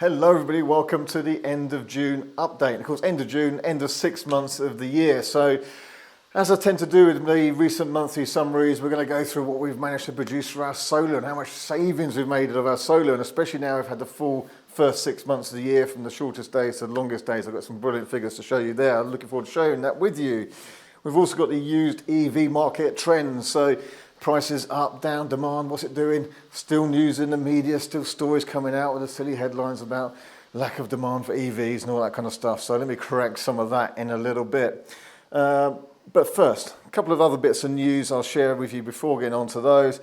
Hello everybody, welcome to the end of June update. Of course, end of June, end of 6 months of the year. So as I tend to do with the recent monthly summaries, we're going to go through what we've managed to produce for our solar and how much savings we've made of our solar. And especially now we've had the full first 6 months of the year, from the shortest days to the longest days. I've got some brilliant figures to show you there. I'm looking forward to sharing that with you. We've also got the used EV market trends. So prices up, down, demand, what's it doing? Still news in the media, still stories coming out with the silly headlines about lack of demand for EVs and all that kind of stuff. So let me correct some of that in a little bit. But first, a couple of other bits of news I'll share with you before getting on to those.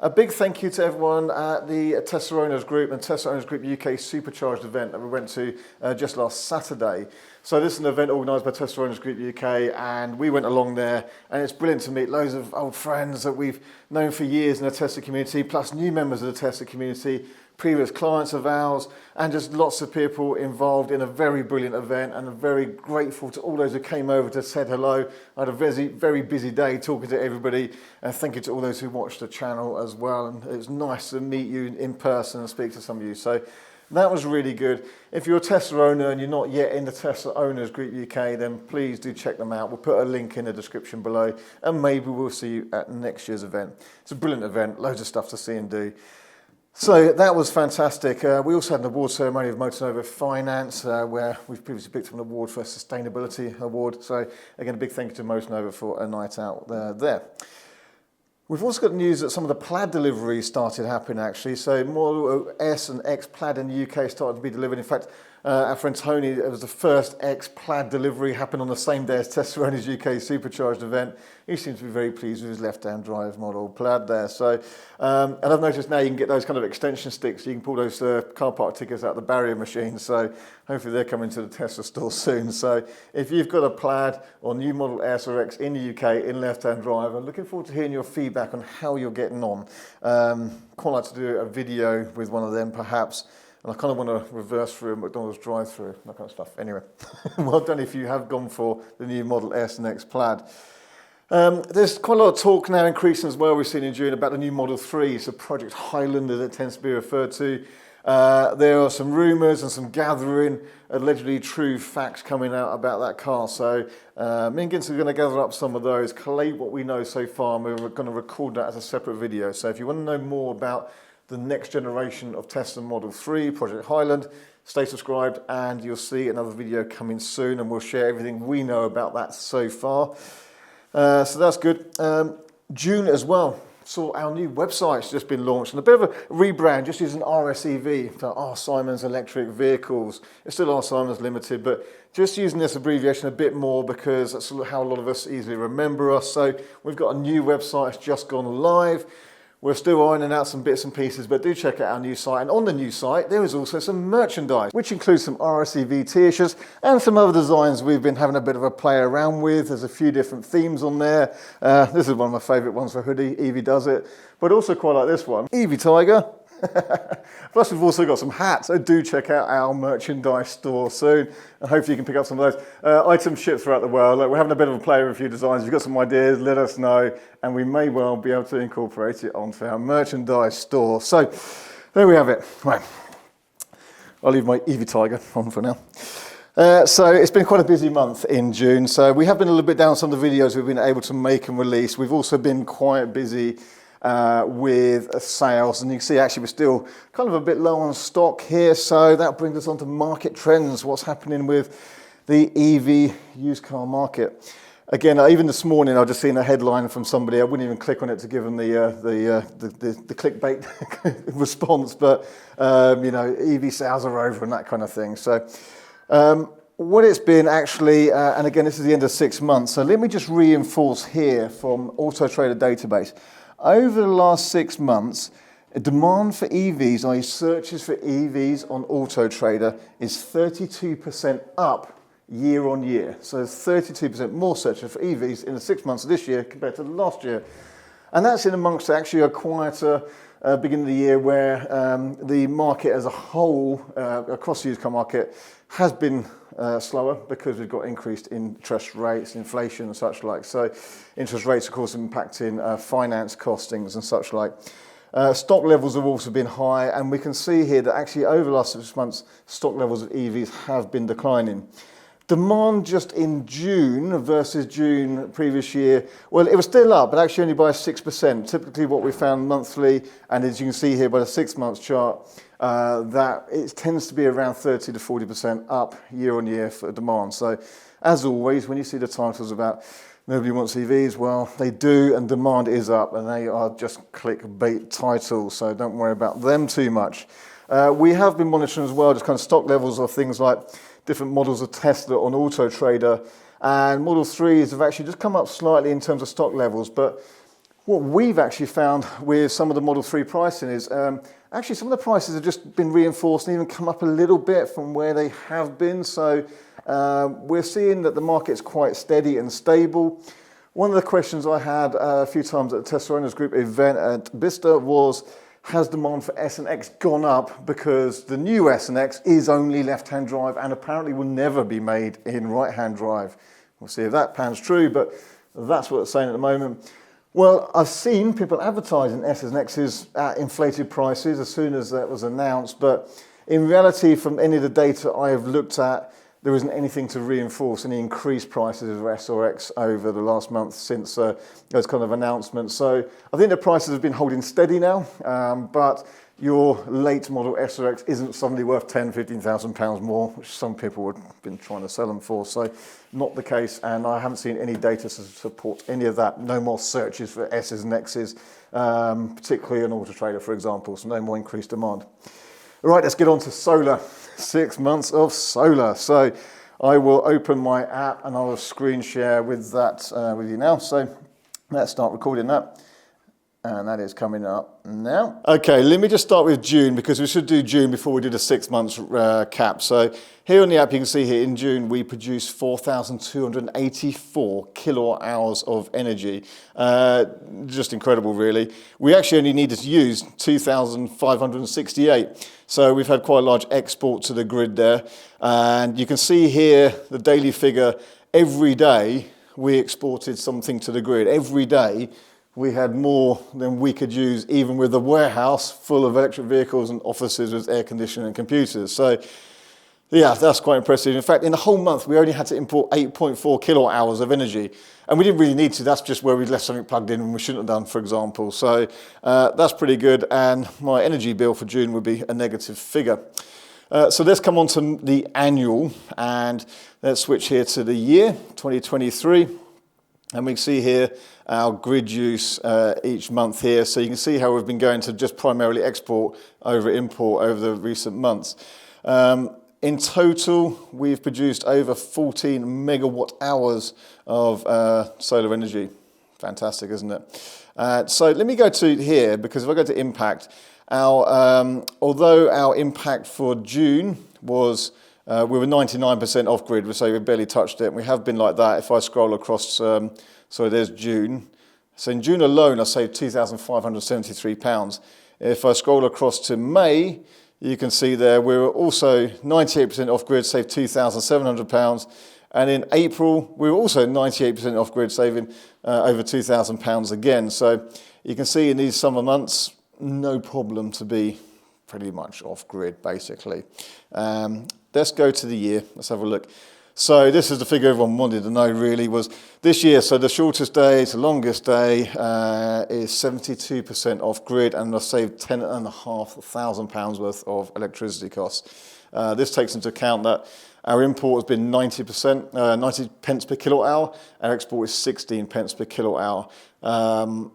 A big thank you to everyone at the Tesla Owners Group and Tesla Owners Group UK Supercharged event that we went to just last Saturday. So this is an event organised by Tesla Owners Group UK, and we went along there, and it's brilliant to meet loads of old friends that we've known for years in the Tesla community, plus new members of the Tesla community, previous clients of ours, and just lots of people involved in a very brilliant event. And I'm very grateful to all those who came over to say hello. I had a very busy day talking to everybody, and thank you to all those who watched the channel as well. And it was nice to meet you in person and speak to some of you. So that was really good. If you're a Tesla owner and you're not yet in the Tesla Owners Group UK, then please do check them out. We'll put a link in the description below, and maybe we'll see you at next year's event. It's a brilliant event, loads of stuff to see and do. So that was fantastic. We also had an award ceremony of MotorNova Finance, where we've previously picked up an award for a sustainability award. So again, a big thank you to MotorNova for a night out there. We've also got news that some of the plaid deliveries started happening actually. So Model S and X plaid in the UK started to be delivered. In fact, our friend Tony, it was the first X plaid delivery, happened on the same day as Tesla Owners UK Supercharged event. He seems to be very pleased with his left-hand drive model plaid there. So, and I've noticed now you can get those kind of extension sticks. You can pull those car park tickets out of the barrier machine. So hopefully they're coming to the Tesla store soon. So if you've got a plaid or new Model S or X in the UK in left-hand drive, I'm looking forward to hearing your feedback on how you're getting on. Quite like to do a video with one of them perhaps. And I kind of want to reverse through a McDonald's drive-through, that kind of stuff. Anyway, well done if you have gone for the new Model S and X plaid. There's quite a lot of talk now increasing as well, we've seen in June, about the new Model 3, so Project Highlander that tends to be referred to. There are some rumours and some gathering, allegedly true facts coming out about that car. So me and Ginz are going to gather up some of those, collate what we know so far, and we're going to record that as a separate video. So if you want to know more about the next generation of Tesla Model 3, Project Highland, stay subscribed and you'll see another video coming soon, and we'll share everything we know about that so far. So that's good. June as well saw our new website's just been launched, and a bit of a rebrand, just using RSEV for R Symons Electric Vehicles. It's still R Symons Limited, but just using this abbreviation a bit more because that's how a lot of us easily remember us. So we've got a new website, it's just gone live. We're still ironing out some bits and pieces, but do check out our new site. And on the new site, there is also some merchandise, which includes some RSEV t-shirts and some other designs we've been having a bit of a play around with. There's a few different themes on there. This is one of my favourite ones for hoodie. Evie does it. But also quite like this one. Evie Tiger. Plus we've also got some hats, so do check out our merchandise store soon, and hopefully you can pick up some of those. Items shipped throughout the world. Look, we're having a bit of a play with a few designs. If you've got some ideas, let us know, and we may well be able to incorporate it onto our merchandise store. So there we have it. Right, I'll leave my Evie Tiger on for now. So it's been quite a busy month in June, so we have been a little bit down on some of the videos we've been able to make and release. We've also been quite busy with sales, and you can see actually we're still kind of a bit low on stock here, so that brings us on to market trends, what's happening with the EV used car market. Again, even this morning I've just seen a headline from somebody. I wouldn't even click on it to give them the clickbait response, but you know, EV sales are over and that kind of thing. So what it's been actually, and again this is the end of 6 months, so let me just reinforce here from Auto Trader database. Over the last 6 months, demand for EVs, i.e. searches for EVs on Auto Trader, is 32% up year on year. So there's 32% more searches for EVs in the 6 months of this year compared to last year. And that's in amongst actually a quieter beginning of the year where the market as a whole, across the used car market, has been slower because we've got increased interest rates, inflation and such like. So interest rates, of course, impacting finance costings and such like. Stock levels have also been high, and we can see here that actually over the last 6 months, stock levels of EVs have been declining. Demand just in June versus June previous year, well, it was still up, but actually only by 6%. Typically what we found monthly, and as you can see here by the 6 months chart, that it tends to be around 30 to 40% up year on year for demand. So as always, when you see the titles about nobody wants EVs, well, they do, and demand is up, and they are just clickbait titles, so don't worry about them too much. We have been monitoring as well just kind of stock levels of things like different models of Tesla on Auto Trader, and Model 3s have actually just come up slightly in terms of stock levels, but what we've actually found with some of the Model 3 pricing is actually some of the prices have just been reinforced and even come up a little bit from where they have been. So we're seeing that the market's quite steady and stable. One of the questions I had a few times at the Tesla Owners Group event at Bicester was, has demand for S and X gone up because the new S and X is only left-hand drive and apparently will never be made in right-hand drive? We'll see if that pans true, but that's what it's saying at the moment. Well, I've seen people advertising S's and X's at inflated prices as soon as that was announced, but in reality, from any of the data I have looked at, there isn't anything to reinforce any increased prices of S or X over the last month since those kind of announcements. So I think the prices have been holding steady now, but your late model S or X isn't suddenly worth £10,000, £15,000 more, which some people have been trying to sell them for. So not the case, and I haven't seen any data to support any of that. No more searches for S's and X's, particularly on Auto Trader, for example, so no more increased demand. All right, let's get on to solar. 6 months of solar. So I will open my app and I will screen share with that with you now. So let's start recording that. And that is coming up now. Okay, let me just start with June, because we should do June before we do the 6 months cap. So here on the app, you can see here in June, we produced 4,284 kilowatt hours of energy. Just incredible, really. We actually only needed to use 2,568. So we've had quite a large export to the grid there. And you can see here the daily figure. Every day, we exported something to the grid. Every day, we had more than we could use, even with a warehouse full of electric vehicles and offices with air conditioning and computers. So, yeah, that's quite impressive. In fact, in the whole month, we only had to import 8.4 kilowatt hours of energy. And we didn't really need to. That's just where we left something plugged in and we shouldn't have done, for example. So that's pretty good. And my energy bill for June would be a negative figure. So let's come on to the annual. And let's switch here to the year, 2023. And we can see here our grid use each month here. So you can see how we've been going to just primarily export over import over the recent months. In total, we've produced over 14 megawatt hours of solar energy. Fantastic, isn't it? So let me go to here, because if I go to impact, although our impact for June was we were 99% off grid, so we barely touched it. And we have been like that. If I scroll across, so there's June. So in June alone, I saved £2,573. If I scroll across to May, you can see there we were also 98% off grid, saved £2,700. And in April, we were also 98% off grid, saving over £2,000 again. So you can see in these summer months, no problem to be pretty much off grid, basically. Let's go to the year. Let's have a look. So this is the figure everyone wanted to know, really, was this year. So the shortest day to longest day is 72% off grid, and I've saved £10,500 worth of electricity costs. This takes into account that our import has been 90%, 90 pence per kilowatt hour. Our export is 16 pence per kilowatt hour.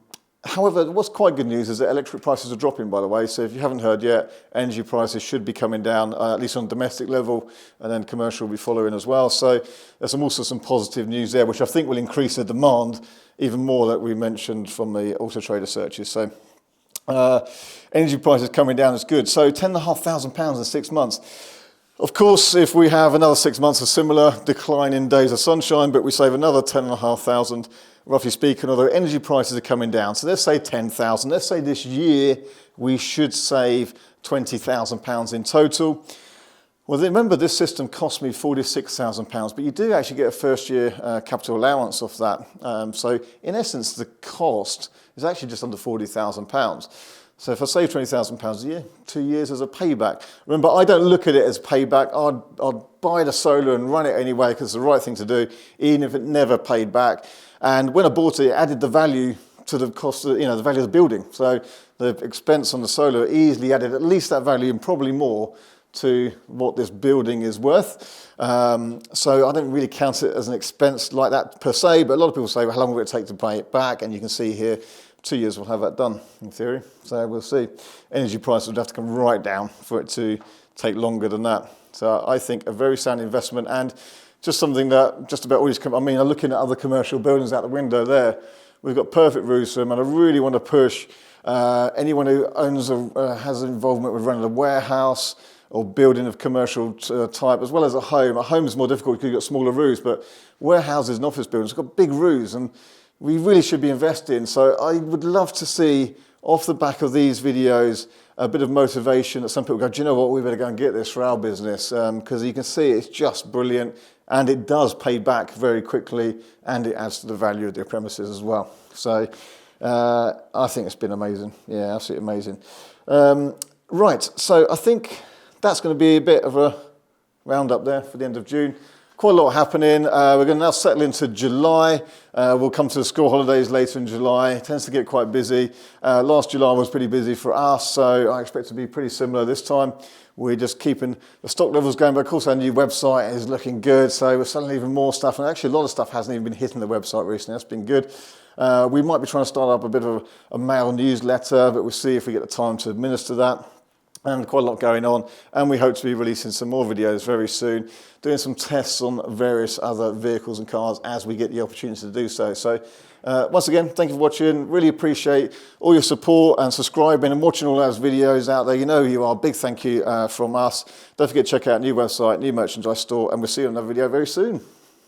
However, what's quite good news is that electric prices are dropping, by the way. So if you haven't heard yet, energy prices should be coming down, at least on domestic level, and then commercial will be following as well. So there's also some positive news there, which I think will increase the demand even more, that we mentioned from the Auto Trader searches. So energy prices coming down is good. So £10,500 in 6 months. Of course, if we have another 6 months of similar decline in days of sunshine, but we save another £10,500, roughly speaking, although energy prices are coming down. So let's say 10,000. Let's say this year we should save £20,000 in total. Well, remember, this system cost me £46,000, but you do actually get a first year capital allowance off that. So in essence, the cost is actually just under £40,000. So if I save £20,000 a year, 2 years as a payback. Remember, I don't look at it as payback. I'd buy the solar and run it anyway because it's the right thing to do, even if it never paid back. And when I bought it, it added the value to the cost of, the value of the building. So the expense on the solar easily added at least that value and probably more to what this building is worth. So I don't really count it as an expense like that per se, but a lot of people say, well, how long will it take to pay it back? And you can see here, 2 years we'll have that done in theory. So we'll see. Energy prices would have to come right down for it to take longer than that. So I think a very sound investment, and just something that just about always I'm looking at other commercial buildings out the window there. We've got perfect roofs for them, and I really want to push anyone who owns has involvement with running a warehouse or building of commercial type, as well as a home. A home is more difficult because you've got smaller roofs, but warehouses and office buildings have got big roofs, and we really should be investing. So I would love to see, off the back of these videos, a bit of motivation that some people go, do you know what, we better go and get this for our business, because you can see it's just brilliant, and it does pay back very quickly, and it adds to the value of the premises as well. So I think it's been amazing. Yeah, absolutely amazing. Right, so I think that's going to be a bit of a roundup there for the end of June. Quite a lot happening. We're going to now settle into July. We'll come to the school holidays later in July. It tends to get quite busy. Last July was pretty busy for us, so I expect to be pretty similar this time. We're just keeping the stock levels going, but of course our new website is looking good, so we're selling even more stuff, and actually a lot of stuff hasn't even been hitting the website recently. That's been good. We might be trying to start up a bit of a mail newsletter, but we'll see if we get the time to administer that. And quite a lot going on, and we hope to be releasing some more videos very soon, doing some tests on various other vehicles and cars as we get the opportunity to do so. So once again, thank you for watching. Really appreciate all your support and subscribing and watching all those videos out there. You know who you are. Big thank you from us. Don't forget to check out our new website, new merchandise store, and we'll see you in another video very soon.